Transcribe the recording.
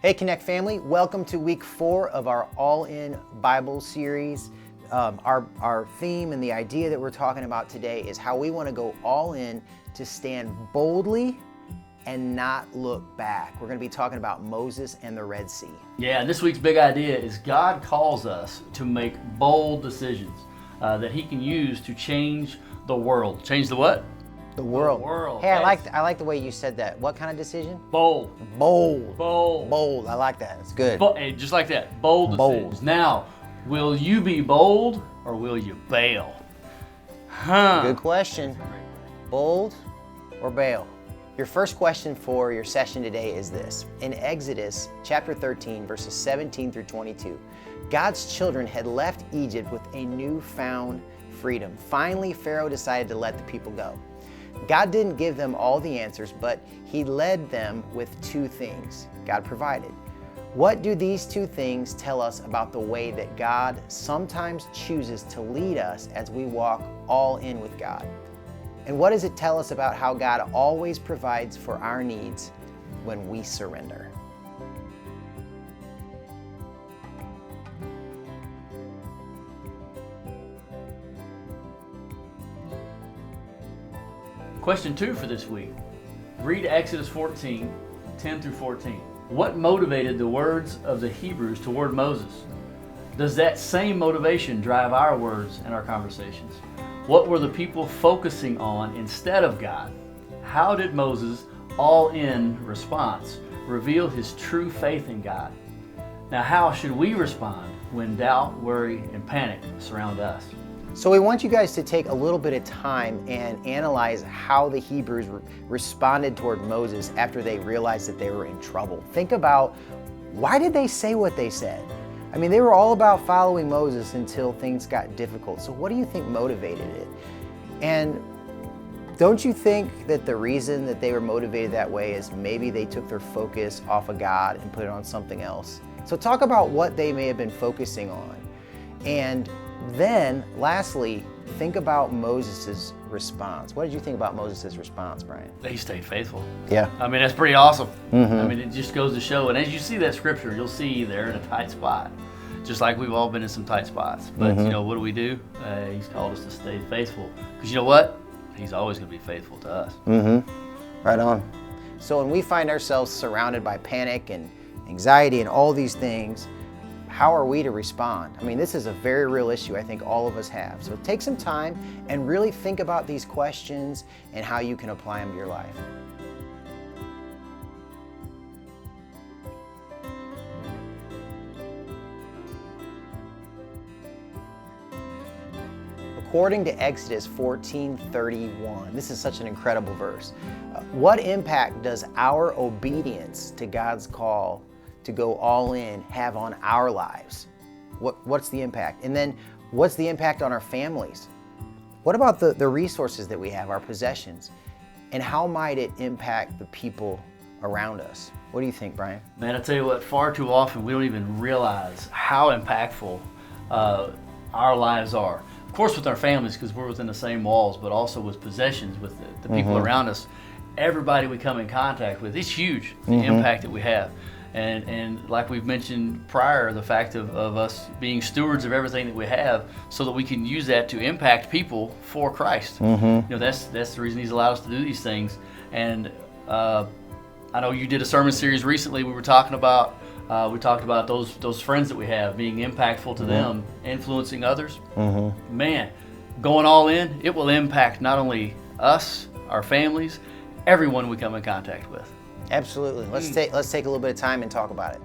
Hey Connect family, welcome to week 4 of our All-In Bible series. Our theme and the idea that we're talking about today is how we want to go all in to stand boldly and not look back. We're going to be talking about Moses and the Red Sea. Yeah, and this week's big idea is God calls us to make bold decisions that He can use to change the world. Change the what? The world. The world. Hey, Yes. I like the way you said that. What kind of decision? Bold. Bold. Bold. Bold. I like that. It's good. Hey, just like that. Bold Bold. decisions. Now, will you be bold or will you bail? Good question. Bold or bail? Your first question for your session today is this. In Exodus chapter 13, verses 17 through 22, God's children had left Egypt with a newfound freedom. Finally, Pharaoh decided to let the people go. God didn't give them all the answers, but He led them with 2 things God provided. What do these 2 things tell us about the way that God sometimes chooses to lead us as we walk all in with God? And what does it tell us about how God always provides for our needs when we surrender? Question 2 for this week. Read Exodus 14, 10 through 14. What motivated the words of the Hebrews toward Moses? Does that same motivation drive our words and our conversations? What were the people focusing on instead of God? How did Moses' all-in response reveal his true faith in God? Now, how should we respond when doubt, worry, and panic surround us? So we want you guys to take a little bit of time and analyze how the Hebrews responded toward Moses after they realized that they were in trouble. Think about, why did they say what they said? I mean, they were all about following Moses until things got difficult. So what do you think motivated it? And don't you think that the reason that they were motivated that way is maybe they took their focus off of God and put it on something else? So talk about what they may have been focusing on. And then, lastly, think about Moses' response. What did you think about Moses' response, Brian? They stayed faithful. Yeah. I mean, that's pretty awesome. Mm-hmm. I mean, it just goes to show. And as you see that scripture, you'll see they're in a tight spot. Just like we've all been in some tight spots. But, you know, what do? He's called us to stay faithful. Because you know what? He's always going to be faithful to us. Mm-hmm. Right on. So when we find ourselves surrounded by panic and anxiety and all these things, how are we to respond? I mean, this is a very real issue I think all of us have. So take some time and really think about these questions and how you can apply them to your life. According to Exodus 14:31, this is such an incredible verse. What impact does our obedience to God's call to go all in have on our lives? What's the impact? And then what's the impact on our families? What about the resources that we have, our possessions? And how might it impact the people around us? What do you think, Brian? Man, I tell you what, far too often we don't even realize how impactful our lives are. Of course with our families, because we're within the same walls, but also with possessions, with the people around us. Everybody we come in contact with, it's huge, the impact that we have. And like we've mentioned prior, the fact of us being stewards of everything that we have so that we can use that to impact people for Christ. You know, that's the reason He's allowed us to do these things. And I know you did a sermon series recently. We talked about those friends that we have being impactful to them, influencing others. Man, going all in, it will impact not only us, our families, everyone we come in contact with. Absolutely. Let's take a little bit of time and talk about it.